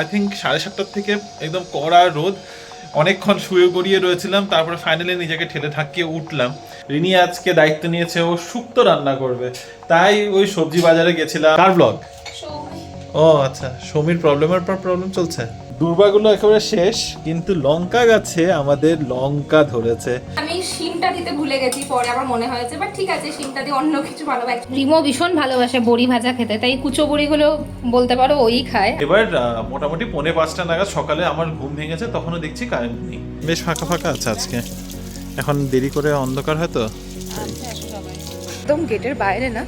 I think 7:30 থেকে একদম কড়া রোদ, অনেকক্ষণ শুয়ে গড়িয়ে রয়েছিলাম, তারপরে ফাইনালি নিজেকে ঠেলে ঠাকিয়ে উঠলাম। রিনি আজকে দায়িত্ব নিয়েছে, ও শুক্তো রান্না করবে, তাই ওই সবজি বাজারে গেছিলাম। কার ব্লগ? ও আচ্ছা, সমীর প্রবলেমের পর প্রবলেম চলছে। দুর্বাগুলো একেবারে শেষ, কিন্তু লঙ্কা গাছে আমাদের লঙ্কা ধরেছে। আমি শিমটা দিতে ভুলে গেছি, পরে আমার মনে হয়েছে, বাট ঠিক আছে, শিমটা দিয়ে অন্য কিছু ভালোবাসে। রিমো ভীষণ ভালোবাসে বড়ি ভাজা খেতে, তাই কুচো বড়িগুলো বলতে পারো ওই খায়। এবার মোটামুটি 4:45 নাগাদ সকালে আমার ঘুম ভেঙেছে, তখনও দেখছি কারেন্ট নেই, বেশ ফাঁকা ফাঁকা আছে আজকে। এখন দেরি করে অন্ধকার হয় তো। একদম গেটের বাইরে না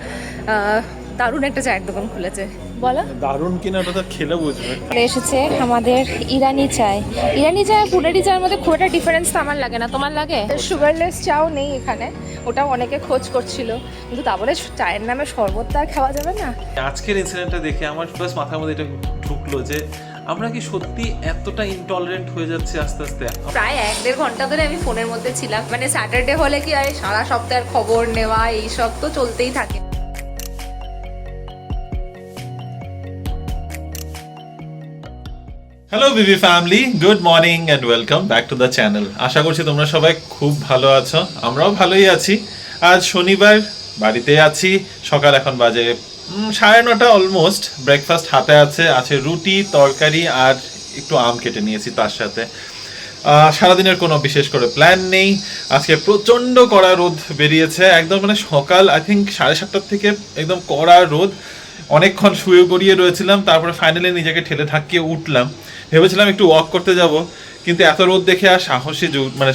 দারুণ একটা চায়ের দোকান খুলেছে। বলো দারুণ কিনা ওটা তো খেলে বুঝবে। এসেছে আমাদের ইরানি চায়। ইরানি চায় পুনেরি চায়ের মধ্যে খুব একটা ডিফারেন্স তো আমার লাগে না, তোমার লাগে? সুগারলেস চাও নেই এখানে, ওটাও অনেকে খোঁজ করছিল, কিন্তু তা বলে চায়ের নামে শরবত আর খাওয়া যাবে না। আজকের ইনসিডেন্টটা দেখে আমার ফার্স্ট মাথার মধ্যে এটা ঢুকলো যে আমরা কি সত্যি এতটা ইনটলারেন্ট হয়ে যাচ্ছে আস্তে আস্তে। প্রায় 1-1.5 ঘন্টা ধরে আমি ফোনের মধ্যে ছিলাম, মানে স্যাটারডে হলে কি আর সারা সপ্তাহের খবর নেওয়া এইসব তো চলতেই থাকে। Hello BB family, good morning and welcome back to the channel. আশা করছি তোমরা সবাই খুব ভালো আছো, আমরাও ভালোই আছি। আজ শনিবার, বাড়িতে আছি। সকাল এখন বাজে 9:30 অলমোস্ট। ব্রেকফাস্ট হাতে আছে রুটি, তরকারি আর একটু আম কেটে নিয়েছি তার সাথে। সারাদিনের কোনো বিশেষ করে প্ল্যান নেই। আজকে প্রচণ্ড কড়া রোদ বেরিয়েছে, একদম মানে সকাল আই থিঙ্ক 7:30 থেকে একদম কড়া রোদ, অনেকক্ষণ শুয়ে গড়িয়ে রয়েছিলাম, তারপরে ফাইনালি নিজেকে ঠেলে ঠাকিয়ে উঠলাম। ভেবেছিলাম একটু ওয়াক করতে যাব, কিন্তু এত রোদ দেখে আর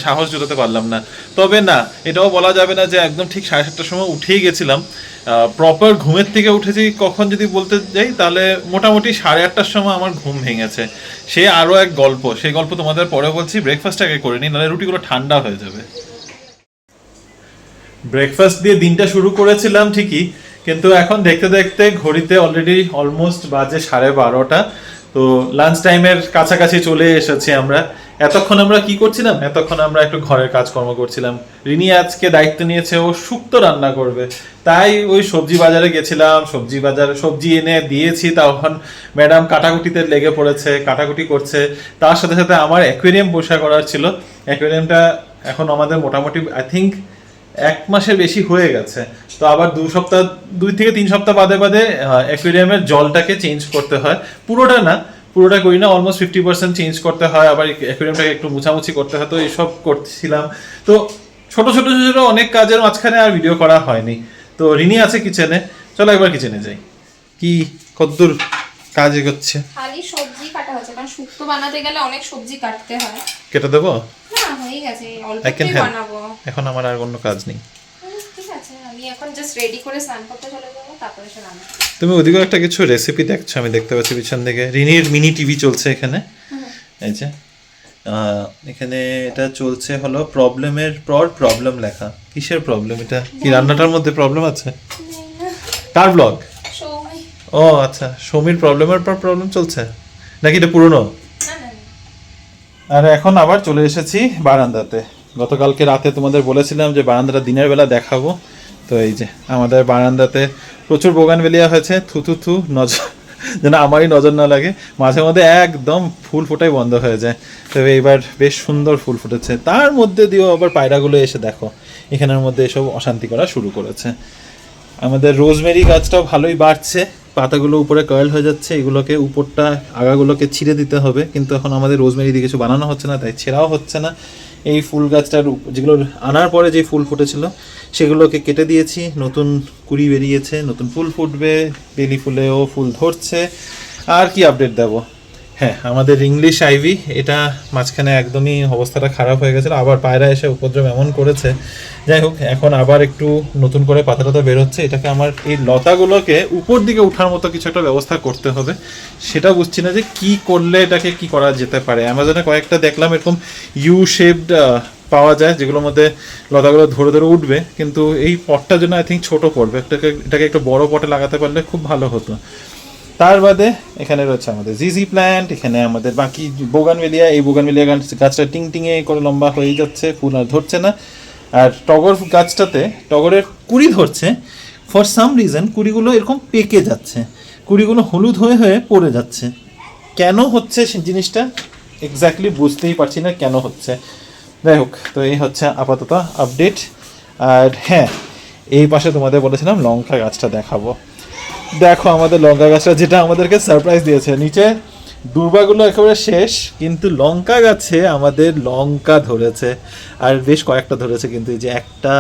সাহস জোটাতে পারলাম না। তবে না, এটাও বলা যাবে না যে একদম ঠিক 7:30টার সময় উঠেই গেছিলাম। প্রপার ঘুমের থেকে উঠেছি কখন যদি বলতে যাই, তাহলে মোটামুটি 8:30টার সময় আমার ঘুম ভেঙেছে। সে আরও এক গল্প, সেই গল্প তোমাদের পরে বলছি। ব্রেকফাস্ট আগে করে নিই, নাহলে রুটিগুলো ঠান্ডা হয়ে যাবে। ব্রেকফাস্ট দিয়ে দিনটা শুরু করেছিলাম ঠিকই, কিন্তু এখন দেখতে দেখতে ঘড়িতে অলরেডি অলমোস্ট বাজে 12:30। তো লাঞ্চ টাইমের কাছাকাছি চলে এসেছি আমরা। এতক্ষণ আমরা কি করছিলাম? এতক্ষণ আমরা একটু ঘরের কাজকর্ম করছিলাম। রিনি আজকে দায়িত্ব নিয়েছে, ও শুক্তো রান্না করবে, তাই ওই সবজি বাজারে গেছিলাম। সবজি এনে দিয়েছি, তখন ম্যাডাম কাটাকুটিতে লেগে পড়েছে, কাটাকুটি করছে। তার সাথে সাথে আমার অ্যাকুয়ারিয়াম পরিষ্কার করার ছিল। অ্যাকুয়ারিয়ামটা এখন আমাদের মোটামুটি আই থিঙ্ক 1 মাসের বেশি হয়ে গেছে। তো আবার 2 থেকে 3 সপ্তাহ বাদে বাদে অ্যাকুয়ারিয়ামের জলটাকে চেঞ্জ করতে হয়। পুরোটা করি না, অলমোস্ট 50% চেঞ্জ করতে হয়। আবার অ্যাকুয়ারিয়ামটাকে একটু মুছামুছি করতে হয়, তো এইসব করছিলাম। তো ছোট অনেক কাজের মাঝখানে আর ভিডিও করা হয়নি। তো রিনি আছে কিচেনে, চলো একবার কিচেনে যাই। কি কতদূর কাজ এগোচ্ছে? খালি সবজি কাটা হচ্ছে, কারণ শুক্তো বানাতে গেলে অনেক সবজি কাটতে হয়। কেটে দেবো? না, হয়ে গেছে, অল্পই বানাবো। এখন আমার আর কোনো কাজ নেই। ঠিক আছে, আমি এখন জাস্ট রেডি করে স্নান করতে চলে যাবো, তারপরে এসে রান্না। তুমি ওদিকেও একটা কিছু রেসিপি দেখছো, আমি দেখতে পাচ্ছি পিছন থেকে। রিনির মিনি টিভি চলছে এখানে। এই যে এখানে এটা চলছে হলো প্রবলেমের পর প্রবলেম লেখা। কিসের প্রবলেম এটা? কি রান্নাটার মধ্যে প্রবলেম আছে? কার ব্লগ? ও আচ্ছা, সমীর প্রবলেমের পর প্রবলেম চলছে নাকি এটা পুরনো? আর এখন আবার চলে এসেছি বারান্দাতে। গতকালকে রাতে তোমাদের বলেছিলাম যে বারান্দাটা দিনের বেলা দেখাবো। তো এই যে আমাদের বারান্দাতে প্রচুর বোগানভেলিয়া হয়েছে। থু নজর যেন আমারই নজর না লাগে। মাঝে মধ্যে একদম ফুল ফোটাই বন্ধ হয়ে যায়, তবে এবার বেশ সুন্দর ফুল ফুটেছে। তার মধ্যে দিয়েও আবার পায়রাগুলো এসে দেখো এখানের মধ্যে এসব অশান্তি করা শুরু করেছে। আমাদের রোজমেরি গাছটাও ভালোই বাড়ছে, পাতাগুলো উপরে কার্ল হয়ে যাচ্ছে। এগুলোকে উপরটা আগাগুলোকে ছিঁড়ে দিতে হবে, কিন্তু এখন আমাদের রোজমেরি দিয়ে কিছু বানানো হচ্ছে না, তাই ছেঁড়াও হচ্ছে না। এই ফুল গাছটার যেগুলো আনার পরে যে ফুল ফুটেছিল সেগুলোকে কেটে দিয়েছি, নতুন কুড়ি বেরিয়েছে, নতুন ফুল ফুটবে, বেলি ফুলেও ফুল ধরছে। আর কি আপডেট দেবো? হ্যাঁ, আমাদের ইংলিশ আইভি, এটা মাঝখানে একদমই অবস্থাটা খারাপ হয়ে গেছিলো, আবার পায়রা এসে উপদ্রব এমন করেছে। যাই হোক, এখন আবার একটু নতুন করে পাতা বেরোচ্ছে। এটাকে আমার এই লতাগুলোকে উপর দিকে উঠার মতো কিছু একটা ব্যবস্থা করতে হবে। সেটা বুঝছি না যে কি করলে এটাকে কি করা যেতে পারে। অ্যামাজনে কয়েকটা দেখলাম এরকম ইউ শেপড পাওয়া যায়, যেগুলোর মধ্যে লতাগুলো ধরে ধরে উঠবে, কিন্তু এই পটটার জন্য আই থিঙ্ক ছোটো পড়বে। এটাকে একটু বড় পটে লাগাতে পারলে খুব ভালো হতো। তার বাদে এখানে রয়েছে আমাদের জিজি প্ল্যান্ট, এখানে আমাদের বাকি বোগানভেলিয়া। এই বোগানভেলিয়া গাছটা টিংটিংয়ে করে লম্বা হয়ে যাচ্ছে, ফুল আর ধরছে না। আর টগর গাছটাতে টগরের কুড়ি ধরছে, ফর সাম রিজন কুড়িগুলো এরকম পেকে যাচ্ছে, কুড়িগুলো হলুদ হয়ে হয়ে পড়ে যাচ্ছে। কেন হচ্ছে সেই জিনিসটা এক্স্যাক্টলি বুঝতেই পারছি না কেন হচ্ছে। যাই হোক, তো এই হচ্ছে আপাতত আপডেট। আর হ্যাঁ, এই পাশে তোমাদের বলেছিলাম লঙ্কা গাছটা দেখাবো। দেখো আমাদের লঙ্কা গাছটা, যেটা আমাদেরকে সারপ্রাইজ দিয়েছে। নিচে দুর্বাগুলো একেবারে শেষ, কিন্তু লঙ্কা গাছে আমাদের লঙ্কা ধরেছে, আর বেশ কয়েকটা ধরেছে। কিন্তু এই যে 1,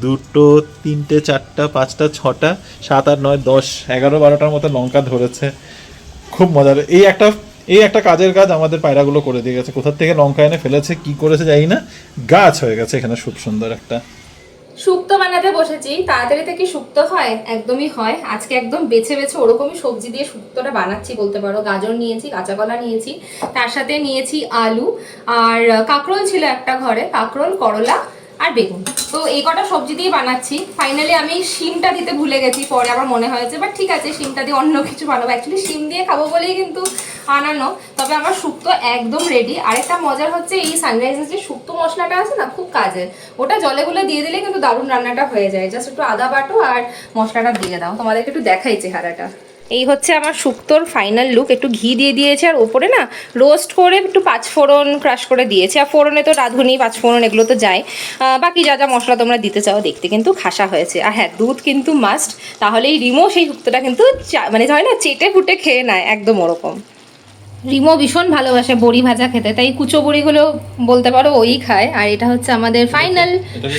2, 3, 4, 5, 6, 7, 8, 9, 10, 11, 12টার মতো লঙ্কা ধরেছে। খুব মজার। এই একটা কাজের কাজ আমাদের পায়রাগুলো করে দিয়ে গেছে। কোথা থেকে লঙ্কা এনে ফেলেছে, কি করেছে জানি না, গাছ হয়ে গেছে এখানে খুব সুন্দর একটা। শুক্তো বানাতে বসেছি। তাড়াতাড়িতে কি শুক্তো হয়? একদমই হয়। আজকে একদম বেছে বেছে ওরকমই সবজি দিয়ে শুক্তোটা বানাচ্ছি বলতে পারো। গাজর নিয়েছি, কাঁচা কলা নিয়েছি, তার সাথে নিয়েছি আলু, আর কাঁকরোল ছিল একটা ঘরে, কাঁকরোল, করলা আর বেগুন। তো এই কটা সবজি দিয়ে বানাচ্ছি। ফাইনালি আমি শিমটা দিতে ভুলে গেছি, পরে আমার মনে হয়েছে, বাট ঠিক আছে, শিমটা দিয়ে অন্য কিছু বানাবো। অ্যাকচুয়ালি শিম দিয়ে খাবো বলেই কিন্তু আনানো। তবে আমার শুক্তো একদম রেডি। আরেকটা মজার হচ্ছে, এই সানরাইজের যে শুক্তো মশলাটা আছে না, খুব কাজের। ওটা জলে গুলে দিয়ে দিলে কিন্তু দারুণ রান্নাটা হয়ে যায়। জাস্ট একটু আদা বাটো আর মশলাটা দিয়ে দাও। তোমাদেরকে একটু দেখাই চেহারাটা। এই হচ্ছে আমার শুক্তোর ফাইনাল লুক। একটু ঘি দিয়ে দিয়েছে, আর ওপরে না রোস্ট করে একটু পাঁচফোড়ন ক্রাশ করে দিয়েছে। আর ফোড়নে তো রাঁধুনি, পাঁচফোড়ন এগুলো তো যায়। বাকি যা যা মশলা তোমরা দিতে চাও। দেখতে কিন্তু খাসা হয়েছে। আর হ্যাঁ, দুধ কিন্তু মাস্ট, তাহলেই রিমো সেই শুক্তোটা কিন্তু মানে হয় না, চেটে ফুটে খেয়ে নেয়, একদম ওরকম। রিমো ভীষণ ভালোবাসে বড়ি ভাজা খেতে, তাই কুচো বড়িগুলো বলতে পারো ওই খায়। আর এটা হচ্ছে আমাদের ফাইনাল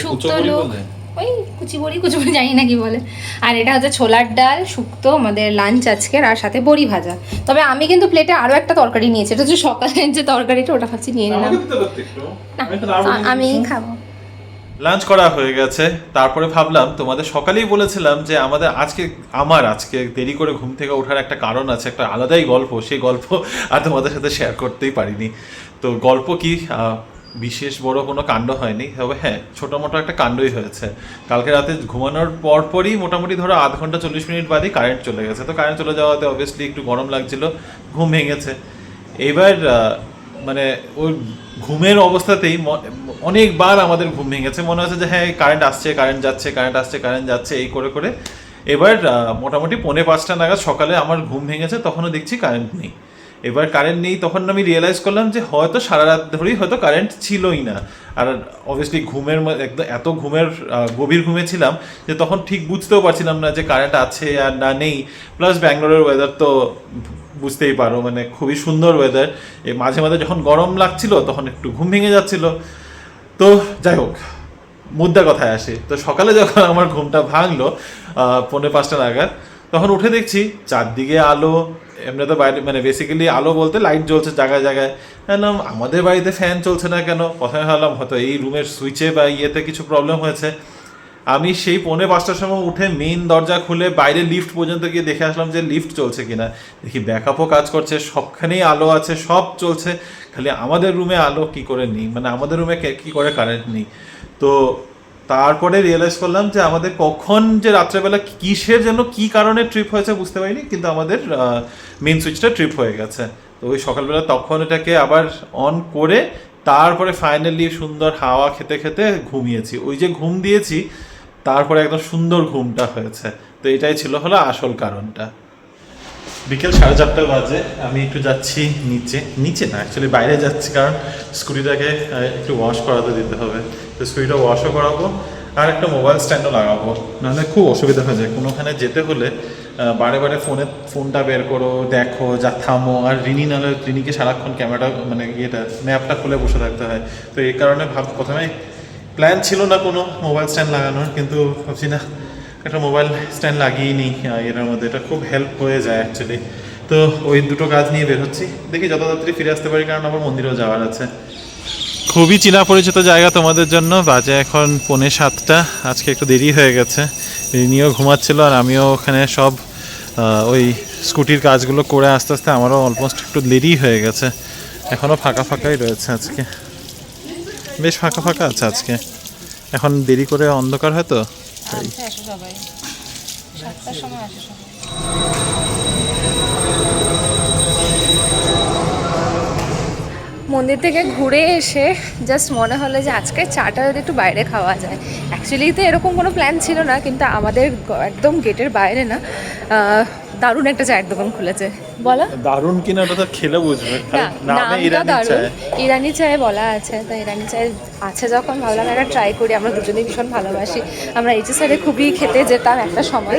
শুক্তো লুক। ওই কুচি বড়ি জানি না কি বলে। আর এটা হচ্ছে ছোলার ডাল শুক্তো, আমাদের লাঞ্চ আজকের, আর সাথে বড়ি ভাজা। তবে আমি কিন্তু প্লেটে আরো একটা তরকারি নিয়েছি। এটা হচ্ছে সকালের যে তরকারিটা, ওটা ভাবছি নিয়ে নিলাম। আমি খাবো। লাঞ্চ করা হয়ে গেছে। তারপরে ভাবলাম, তোমাদের সকালেই বলেছিলাম যে আমার আজকে দেরি করে ঘুম থেকে ওঠার একটা কারণ আছে, একটা আলাদাই গল্প। সেই গল্প আর তোমাদের সাথে শেয়ার করতেই পারিনি। তো গল্প কি, বিশেষ বড় কোনো কাণ্ড হয়নি, তবে হ্যাঁ ছোটো মোটো একটা কাণ্ডই হয়েছে। কালকে রাতে ঘুমানোর পরপরই মোটামুটি ধরো আধ ঘন্টা 40 মিনিট বাদেই কারেন্ট চলে গেছে। তো কারেন্ট চলে যাওয়াতে অবভিয়াসলি একটু গরম লাগছিল, ঘুম ভেঙেছে। এইবার মানে ওই ঘুমের অবস্থাতেই অনেকবার আমাদের ঘুম ভেঙেছে। মনে হচ্ছে যে হ্যাঁ কারেন্ট আসছে, কারেন্ট যাচ্ছে, কারেন্ট আসছে, কারেন্ট যাচ্ছে, এই করে করে এবার মোটামুটি 4:45 নাগাদ সকালে আমার ঘুম ভেঙেছে। তখনও দেখছি কারেন্ট নেই। এবার কারেন্ট নেই, তখন আমি রিয়েলাইজ করলাম যে হয়তো সারা রাত ধরেই হয়তো কারেন্ট ছিলই না। আর অবভিয়াসলি ঘুমের একদম এত গভীর ঘুমে ছিলাম যে তখন ঠিক বুঝতেও পারছিলাম না যে কারেন্ট আছে আর না নেই। প্লাস ব্যাঙ্গালোরের ওয়েদার তো বুঝতেই পারো, মানে খুবই সুন্দর ওয়েদার। মাঝে মাঝে যখন গরম লাগছিল তখন একটু ঘুম ভেঙে যাচ্ছিল। তো যাই হোক, মুদ্রা কথায় আসে। তো সকালে যখন আমার ঘুমটা ভাঙলো 4:45 নাগাদ, তখন উঠে দেখছি চারদিকে আলো। এমনি তো বাইরে মানে বেসিক্যালি আলো বলতে লাইট জ্বলছে জায়গায় জায়গায়। আমাদের বাড়িতে ফ্যান চলছে না কেন? প্রথমে ভাবলাম হয়তো এই রুমের সুইচে বা ইয়েতে কিছু প্রবলেম হয়েছে। আমি সেই 4:45টার সময় উঠে মেইন দরজা খুলে বাইরে লিফট পর্যন্ত গিয়ে দেখে আসলাম যে লিফট চলছে কিনা। দেখি ব্যাকআপও কাজ করছে, সবখানেই আলো আছে, সব চলছে। খালি আমাদের রুমে আলো কি করে নেই, মানে আমাদের রুমে কি করে কারেন্ট নেই। তো তারপরে রিয়েলাইজ করলাম যে আমাদের কখন যে রাত্রেবেলা কিসের জন্য কি কারণে ট্রিপ হয়েছে বুঝতে পারিনি, কিন্তু আমাদের মেন সুইচটা ট্রিপ হয়ে গেছে। তো ওই সকালবেলা তখন এটাকে আবার অন করে তারপরে ফাইনালি সুন্দর হাওয়া খেতে খেতে ঘুমিয়েছি। ওই যে ঘুম দিয়েছি, তারপরে একদম সুন্দর ঘুমটা হয়েছে। তো এটাই হলো আসল কারণটা। বিকেল 4:30 বাজে। আমি একটু যাচ্ছি নিচে না, অ্যাকচুয়ালি বাইরে যাচ্ছি, কারণ স্কুটিটাকে একটু ওয়াশ করাতে দিতে হবে। তো স্কুটিটা ওয়াশও করাবো, আর একটা মোবাইল স্ট্যান্ডও লাগাবো, নাহলে খুব অসুবিধা হয়ে যায়। কোনোখানে যেতে হলে বারে বারে ফোনটা বের করো, দেখো, যা থামো। আর রিনিকে সারাক্ষণ ক্যামেরাটা মানে ম্যাপটা খুলে বসে থাকতে হয়। তো এই কারণে প্রথমে প্ল্যান ছিল না কোনো মোবাইল স্ট্যান্ড লাগানোর, কিন্তু ভাবছি না একটা মোবাইল স্ট্যান্ড লাগিয়ে নিই এটার মধ্যে। এটা খুব হেল্প হয়ে যায় অ্যাকচুয়ালি। তো ওই দুটো কাজ নিয়ে বের হচ্ছি, দেখি যত তাড়াতাড়ি ফিরে আসতে পারি, কারণ আবার মন্দিরেও যাওয়ার আছে। খুবই চেনা পরিচিত জায়গা তোমাদের জন্য। বাজে এখন 6:45। আজকে একটু দেরি হয়ে গেছে। রিনিও ঘুমাচ্ছিল, আর আমিও ওখানে সব ওই স্কুটির কাজগুলো করে আস্তে আস্তে আমারও অলমোস্ট একটু দেরি হয়ে গেছে। এখনও ফাঁকাই রয়েছে আজকে, বেশ ফাঁকা আছে আজকে। এখন দেরি করে অন্ধকার হয় তো তাই। মন্দির থেকে ঘুরে এসে জাস্ট মনে হলো যে আজকে চাটা যদি একটু বাইরে খাওয়া যায়। অ্যাকচুয়ালি তো এরকম কোনো প্ল্যান ছিল না, কিন্তু আমাদের একদম গেটের বাইরে না দারুণ একটা চায়ের দোকান খুলেছে, বলো। দারুণ কিনা ওটা তো খেলে বুঝবে, না, নামে নামটা ইরানি দারুণ, চায়। ইরানি চায়ে বলা আছে, তো ইরানি চায় আছে যখন ভাবলাম একটা ট্রাই করি। আমরা দুজনেই ভীষণ ভালোবাসি, আমরা এইচএসআরে খুবই খেতে যেতাম একটা সময়,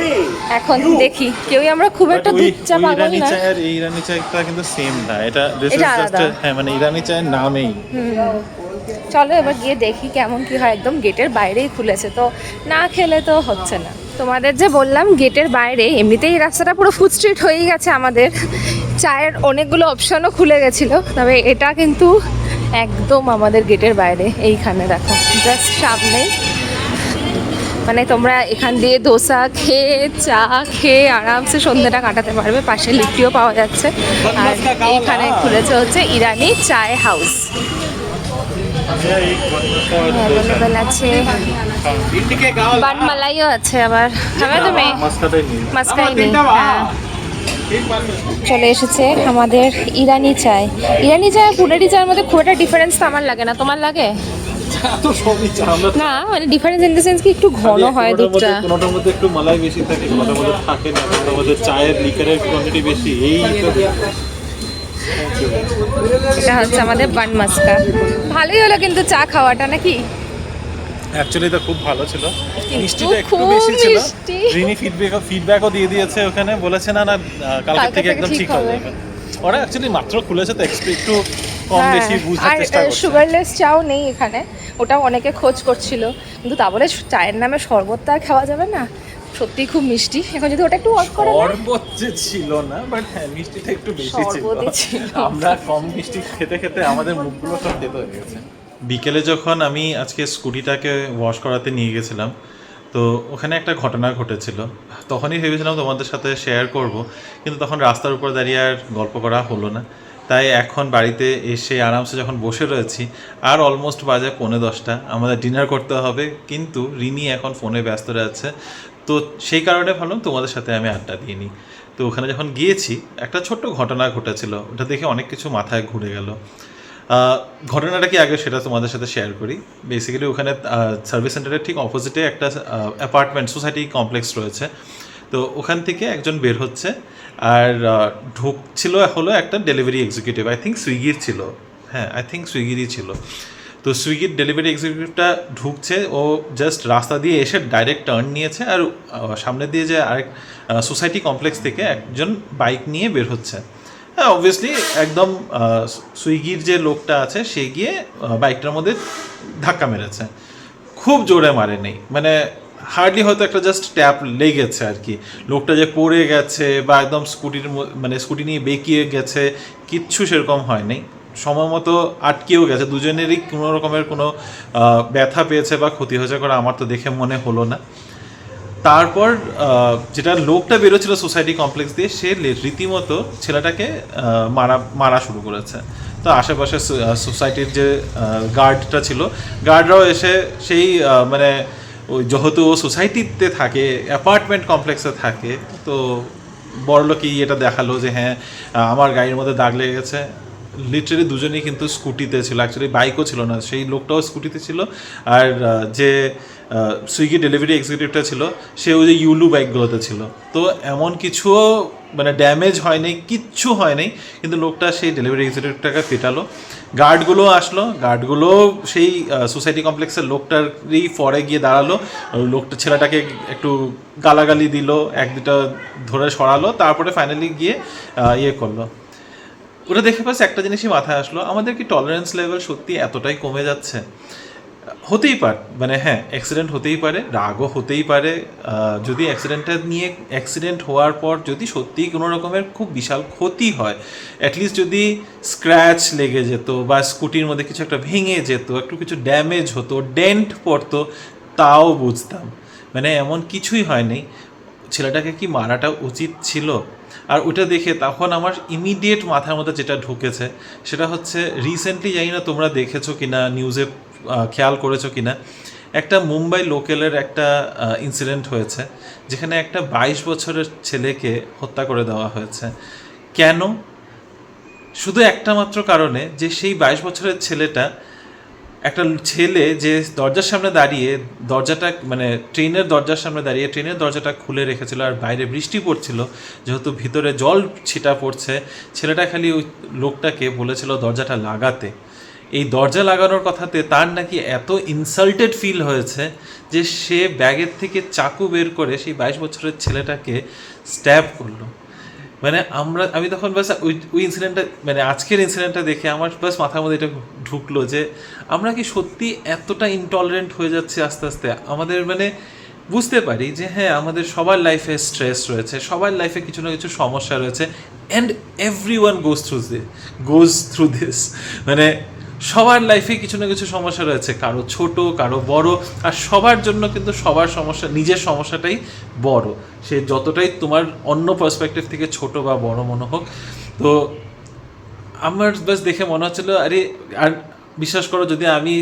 এখন দেখি কেউই আমরা খুব একটা দুধ চা পাগল ইরানি না। চায় আর এই ইরানি চায়টা কিন্তু সেম না, এটা এটা আলাদা। হ্যাঁ মানে ইরানি চায়ের নামেই। চলো এবার গিয়ে দেখি কেমন কি হয়, একদম গেটের বাইরেই খুলেছে, তো না খেলে তো হচ্ছে না। তোমাদের যে বললাম গেটের বাইরে, এমনিতেই রাস্তাটা পুরো ফুড স্ট্রিট হয়েই গেছে আমাদের, চায়ের অনেকগুলো অপশনও খুলে গেছিলো, তবে এটা কিন্তু একদম আমাদের গেটের বাইরে, এইখানে দেখো জাস্ট সামনেই। মানে তোমরা এখান দিয়ে দোসা খেয়ে চা খেয়ে আরামসে সন্ধ্যাটা কাটাতে পারবে, পাশে লিট্টিও পাওয়া যাচ্ছে। আর এইখানে খুলেছে হচ্ছে ইরানি চায় হাউস, অ্যাভেলেবেল আছে, বান মালাইও আছে, আবার খাবে তুমি? মাস্কাই নেই। হ্যাঁ, চলে এসেছে আমাদের ইরানি চায়। ইরানি চায় আর পুনেরি চায়ের মধ্যে খুব একটা ডিফারেন্স তো আমার লাগে না, তোমার লাগে? না মানে ডিফারেন্স ইন দ্য সেন্স কি একটু ঘন হয় দুধটা, কোনোটার মধ্যে একটু মালাই বেশি থাকে, কোনোটার মধ্যে থাকে না, কোনোটার মধ্যে চায়ের লিকারের কোয়ান্টিটি বেশি, এই এটা হচ্ছে আমাদের বান মাস্কা। ভালোই হলো কিন্তু চা খাওয়াটা, নাকি? অ্যাকচুয়ালি এটা খুব ভালো ছিল, কিন্তু মিষ্টিটা একটু খুব বেশি ছিল। মিষ্টি। রিনি ফিডব্যাকও দিয়ে দিয়েছে ওখানে, বলেছে না না কালকে থেকে একদম ঠিক হবে। ওরা অ্যাকচুয়ালি মাত্র খুলেছে তো একটু কম বেশি বুঝার আর চেষ্টা করছে। সুগারলেস চাও নেই এখানে, ওটাও অনেকে খোঁজ করছিল, কিন্তু তা বলে চায়ের নামে শরবত আর খাওয়া যাবে না, সত্যি খুব মিষ্টি। এখন যদি ওটা একটু অফ করে দেয়। শরবত যে ছিল না, বাট হ্যাঁ মিষ্টিটা একটু বেশি ছিল। শরবতই ছিল। আমরা কম মিষ্টি খেতে খেতে আমাদের মুখগুলো সব তেতো হয়ে গেছে। বিকেলে যখন আমি আজকে স্কুটিটাকে ওয়াশ করাতে নিয়ে গেছিলাম, তো ওখানে একটা ঘটনা ঘটেছিল, তখনই ভেবেছিলাম তোমাদের সাথে শেয়ার করব, কিন্তু তখন রাস্তার উপর দাঁড়িয়ে আর গল্প করা হলো না। তাই এখন বাড়িতে এসে আরামসে যখন বসে রয়েছি, আর অলমোস্ট বাজে 10:45, আমাদের ডিনার করতে হবে, কিন্তু রিনি এখন ফোনে ব্যস্ত রয়েছে, তো সেই কারণে ভাবলাম তোমাদের সাথে আমি আড্ডা দিয়ে নিই। তো ওখানে যখন গিয়েছি একটা ছোট্ট ঘটনা ঘটেছিল, ওটা দেখে অনেক কিছু মাথায় ঘুরে গেল। ঘটনাটা কি আগে সেটা তোমাদের সাথে শেয়ার করি। বেসিক্যালি ওখানে সার্ভিস সেন্টারের ঠিক অপোজিটে একটা অ্যাপার্টমেন্ট সোসাইটি কমপ্লেক্স রয়েছে, তো ওখান থেকে একজন বের হচ্ছে, আর ঢুকছিল হলো একটা ডেলিভারি এক্সিকিউটিভ, আই থিঙ্ক সুইগির ছিল, হ্যাঁ আই থিঙ্ক সুইগিরই ছিল। তো সুইগির ডেলিভারি এক্সিকিউটিভটা ঢুকছে, ও জাস্ট রাস্তা দিয়ে এসে ডাইরেক্ট টার্ন নিয়েছে, আর সামনে দিয়ে যে আরেক সোসাইটি কমপ্লেক্স থেকে একজন বাইক নিয়ে বের হচ্ছে। হ্যাঁ অবভিয়াসলি একদম সুইগির যে লোকটা আছে সে গিয়ে বাইকটার মধ্যে ধাক্কা মেরেছে, খুব জোরে মারে নেই, মানে হার্ডলি হয়তো একটা জাস্ট ট্যাপ লেগেছে আর কি। লোকটা যে পড়ে গেছে বা একদম মানে স্কুটি নিয়ে বেঁকিয়ে গেছে, কিচ্ছু সেরকম হয়নি, সময় মতো আটকেও গেছে, দুজনেরই কোনো রকমের কোনো ব্যথা পেয়েছে বা ক্ষতি হয়েছে করে আমার তো দেখে মনে হলো না। তারপর যেটা লোকটা বেরোচ্ছিল সোসাইটি কমপ্লেক্স দিয়ে, সে রীতিমতো ছেলেটাকে মারা শুরু করেছে। তো আশেপাশে সোসাইটির যে গার্ডটা ছিল, গার্ডরাও এসে সেই মানে ওই যেহেতু ও সোসাইটিতে থাকে, অ্যাপার্টমেন্ট কমপ্লেক্সে থাকে, তো বড়লোকই এটা দেখালো যে হ্যাঁ আমার গাড়ির মধ্যে দাগ লেগে গেছে। লিটারালি দুজনেই কিন্তু স্কুটিতে ছিল, অ্যাকচুয়ালি বাইকও ছিল না, সেই লোকটাও স্কুটিতে ছিল, আর যে সুইগি ডেলিভারি এক্সিকিউটিভটা ছিল সে ওই যে ইউলু বাইকগুলোতে ছিল। তো এমন কিছুও মানে ড্যামেজ হয়নি, কিচ্ছু হয়নি, কিন্তু লোকটা সেই ডেলিভারি এক্সিকিউটিভটাকে পেটালো। গার্ডগুলো আসলো, গার্ডগুলো সেই সোসাইটি কমপ্লেক্সের লোকটারই ফরে গিয়ে দাঁড়ালো, লোকটা ছেলেটাকে একটু গালাগালি দিল, এক দুটা ধরে সরালো, তারপরে ফাইনালি গিয়ে ইয়ে করলো। ওটা দেখে পাচ্ছি একটা জিনিসই মাথায় আসলো, আমাদের কি টলারেন্স লেভেল সত্যি এতটাই কমে যাচ্ছে? হতেই পারে, মানে হ্যাঁ অ্যাক্সিডেন্ট হতেই পারে, রাগও হতেই পারে, যদি অ্যাক্সিডেন্টটা নিয়ে অ্যাক্সিডেন্ট হওয়ার পর যদি সত্যিই কোনো রকমের খুব বিশাল ক্ষতি হয়, অ্যাটলিস্ট যদি স্ক্র্যাচ লেগে যেত বা স্কুটির মধ্যে কিছু একটা ভেঙে যেত, একটু কিছু ড্যামেজ হতো, ডেন্ট পড়তো, তাও বুঝতাম, মানে এমন কিছুই হয়নি। ছেলেটাকে কি মারাটা উচিত ছিল? আর ওটা দেখে তখন আমার ইমিডিয়েট মাথার মধ্যে যেটা ঢুকেছে সেটা হচ্ছে, রিসেন্টলি জানি না তোমরা দেখেছো কিনা, নিউজে খেয়াল করেছো কিনা, একটা মুম্বাই লোকালের একটা ইনসিডেন্ট হয়েছে, যেখানে একটা 22 বছরের ছেলেকে হত্যা করে দেওয়া হয়েছে। কেন? শুধু একটা মাত্র কারণে, যে সেই 22 বছরের ছেলেটা একটা ছেলে যে দরজার সামনে দাঁড়িয়ে দরজাটা মানে ট্রেনের দরজার সামনে দাঁড়িয়ে ট্রেনের দরজাটা খুলে রেখেছিল, আর বাইরে বৃষ্টি পড়ছিল, যেহেতু ভিতরে জল ছিটা পড়ছে, ছেলেটা খালি ওই লোকটাকে বলেছিল দরজাটা লাগাতে। এই দরজা লাগানোর কথাতে তার নাকি এত ইনসাল্টেড ফিল হয়েছে যে সে ব্যাগের থেকে চাকু বের করে সেই 22 বছরের ছেলেটাকে স্ট্যাব করলো। মানে আমি তখন বাস ওই ইনসিডেন্টটা মানে আজকের ইনসিডেন্টটা দেখে আমার বাস মাথার মধ্যে এটা ঢুকলো যে আমরা কি সত্যি এতটা ইনটলারেন্ট হয়ে যাচ্ছি আস্তে আস্তে। আমাদের মানে বুঝতে পারি যে হ্যাঁ আমাদের সবার লাইফে স্ট্রেস রয়েছে, সবার লাইফে কিছু না কিছু সমস্যা রয়েছে, and everyone goes through this. মানে সবার লাইফে কিছু না কিছু সমস্যা রয়েছে, কারো ছোট কারো বড়, আর সবার জন্য কিন্তু সবার সমস্যা নিজের সমস্যাটাই বড়, সে যতটাই তোমার অন্য পার্সপেক্টিভ থেকে ছোট বা বড় মনে হোক। তো আমার বাস দেখে মনে হচ্ছিল আরে, আর বিশ্বাস করো যদি আমি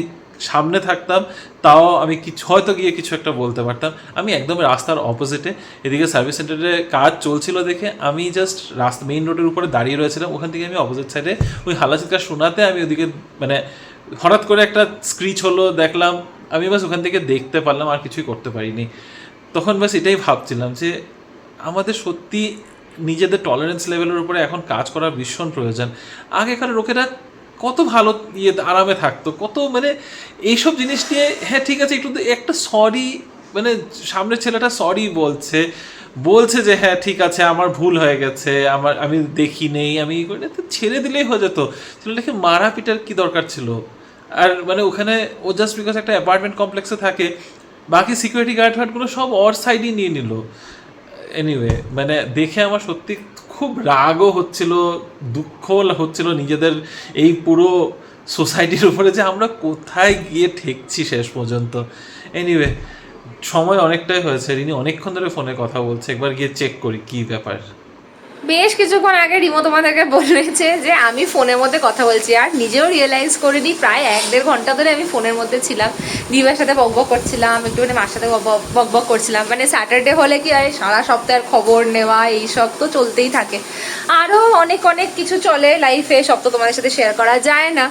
সামনে থাকতাম তাও আমি কিছু হয়তো গিয়ে কিছু একটা বলতে পারতাম। আমি একদম রাস্তার অপোজিটে, এদিকে সার্ভিস সেন্টারে কাজ চলছিল দেখে আমি জাস্ট মেইন রোডের উপরে দাঁড়িয়ে রয়েছিলাম। ওখান থেকে আমি অপোজিট সাইডে ওই হাল্লা চিৎকার শোনাতে আমি ওদিকে মানে হঠাৎ করে একটা স্ক্রিচ হলো দেখলাম, আমি বাস ওখান থেকে দেখতে পারলাম, আর কিছুই করতে পারিনি। তখন বাস এটাই ভাবছিলাম যে আমাদের সত্যি নিজেদের টলারেন্স লেভেলের উপরে এখন কাজ করার ভীষণ প্রয়োজন। আগেকার লোকেরা কত ভালো আরামে থাকতো, কত মানে এইসব জিনিস নিয়ে হ্যাঁ ঠিক আছে একটু একটা সরি, মানে সামনের ছেলেটা সরি বলছে যে হ্যাঁ ঠিক আছে আমার ভুল হয়ে গেছে, আমি দেখি নেই, আমি তো ছেড়ে দিলেই হয়ে যেত। ছেলেটাকে মারা পিটার কি দরকার ছিল? আর মানে ওখানে ও জাস্ট বিকজ একটা অ্যাপার্টমেন্ট কমপ্লেক্সে থাকে, বাকি সিকিউরিটি গার্ডগুলো সব ওর সাইডই নিয়ে নিল। এনিওয়ে মানে দেখে আমার সত্যি খুব রাগও হচ্ছিল, দুঃখ হচ্ছিল নিজেদের এই পুরো সোসাইটির উপরে যে আমরা কোথায় গিয়ে ঠেকছি শেষ পর্যন্ত। এনিওয়ে সময় অনেকটাই হয়েছে, রিনি অনেকক্ষণ ধরে ফোনে কথা বলছে, একবার গিয়ে চেক করি কি ব্যাপার। বেশ কিছুক্ষণ আগে রিমো তোমাদেরকে বলেছে যে আমি ফোনের মধ্যে কথা বলছি, আর নিজেও রিয়েলাইজ করিনি প্রায় 1-1.5 ঘন্টা ধরে আমি ফোনের মধ্যে ছিলাম, দিবার সাথে বকবক করছিলাম, একটুখানি মার সাথে বকবক করছিলাম। মানে স্যাটারডে হলে কি হয় সারা সপ্তাহের খবর নেওয়া এইসব তো চলতেই থাকে, আরও অনেক অনেক কিছু চলে লাইফে, সব তো তোমাদের সাথে শেয়ার করা যায় না।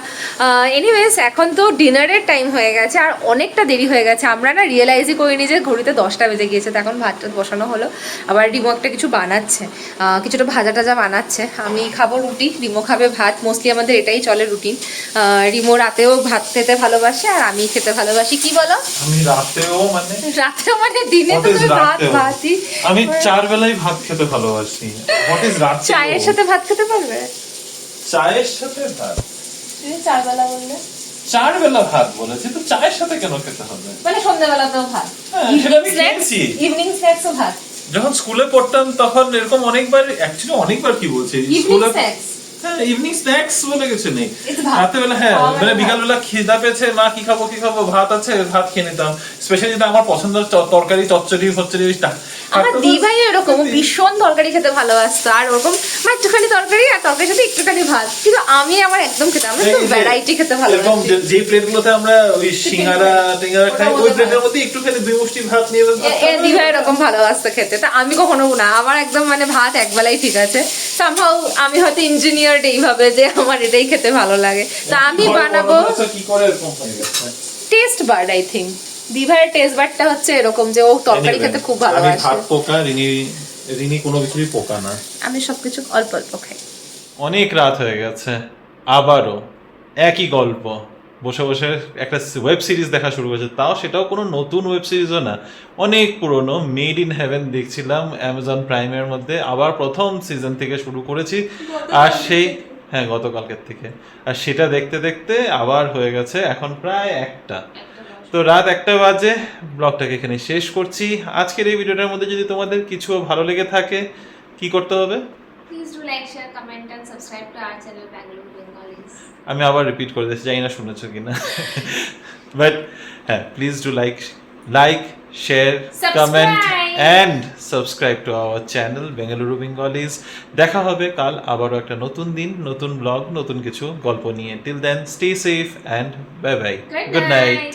এনিওয়েজ এখন তো ডিনারের টাইম হয়ে গেছে, আর অনেকটা দেরি হয়ে গেছে, আমরা না রিয়েলাইজই করিনি যে ঘড়িতে 10টা বেজে গিয়েছে। তো এখন ভাতটা বসানো হলো, আবার রিমো একটা কিছু বানাচ্ছে, কিছুটা ভাজা টাজা বানাচ্ছে। আমি খাবো রুটি, রিমো খাবে ভাত, মোস্টলি আমাদের এটাই চলে রুটিন। রিমো রাতেও ভাত খেতে ভালোবাসে আর আমি খেতে ভালোবাসি। কি বলো? আমি রাতেও মানে দিনে তো তুমি ভাতই। আমি 4 বেলাই ভাত খেতে ভালোবাসি। হোয়াট ইজ রাত? চায়ের সাথে ভাত খেতে পারবে? চায়ের সাথে ভাত? তুমি 4 বেলা বললে। 4 বেলা ভাত বলেছি তো, চায়ের সাথে কেন খেতে হবে? মানে সন্ধ্যাবেলাতেও ভাত, সেটা আমি খেয়েছি। ইভিনিং স্ন্যাক্সও ভাত। যখন স্কুলে পড়তাম তখন এরকম অনেকবার কি বলছি স্কুলে, হ্যাঁ ইভিনিং স্ন্যাক্স বলে কিছু নেই, রাতেবেলা হ্যাঁ মানে বিকালবেলা খিদা পেয়েছে মা কি খাবো ভাত আছে ভাত খেয়ে নিতাম। স্পেশালি যেটা আমার পছন্দের তরকারি চচ্চড়ি আমার দি ভাই এরকম ভীষণ তরকারি খেতে ভালোবাসতো, আর ওরকম একটুখানি তরকারি আর তরকারির সাথে একটুখানি ভাত। কিন্তু আমার একদম খেতে, আমি তো ভ্যারাইটি খেতে ভালোবাসি। যে প্লেটগুলোতে আমরা ওই সিঙ্গারা টিঙ্গারা খাই ওই প্লেটের মধ্যে একটুখানি 2 মুষ্টি ভাত নিয়ে দি ভাই এরকম ভালোবাসতো খেতে। তা আমি কখনো না, আমার একদম মানে ভাত একবেলাই ঠিক আছে। সামহাউ আমি হয়তো ইঞ্জিনিয়ার্ড এইভাবে যে আমার এটাই খেতে ভালো লাগে। তা আমি বানাবো কি করে এরকম হয়ে গেছে টেস্ট বার্ড। আই থিংক দিভাইয়ের টেস্ট বার্ডটা হচ্ছে এরকম যে ও তরকারি খেতে খুব ভালোবাসে। আমি ভাত পোকা, রিনি কোনো কিছুই পোকা না, আমি সবকিছু অল্প অল্প খাই। অনেক রাত হয়ে গেছে, আবারও একই গল্প, বসে বসে একটা ওয়েব সিরিজ দেখা শুরু করেছে, সেটাও কোনো নতুন ওয়েব সিরিজও না, অনেক পুরনো, মেড ইন হেভেন দেখছিলাম অ্যামাজন প্রাইমের মধ্যে, আবার প্রথম সিজন থেকে শুরু করেছি, আর সেই হ্যাঁ গতকালকের থেকে, আর সেটা দেখতে দেখতে আবার হয়ে গেছে এখন প্রায় 1টা। তো রাত 1টা বাজে, ব্লগটাকে এখানে শেষ করছি। আজকের এই ভিডিওটার মধ্যে যদি তোমাদের কিছু ভালো লেগে থাকে কি করতে হবে? Please do like, share, comment and subscribe to our channel Bangalore Bengalis. আমি আবার রিপিট করে দিচ্ছি, জানি না শুনেছো কিনা, বাট হ্যাঁ please do like, share, comment and subscribe to our channel Bengaluru Bengalis. দেখা হবে কাল আবারও একটা নতুন দিন, নতুন ব্লগ, নতুন কিছু গল্প নিয়ে। Till then stay safe and bye bye, good night.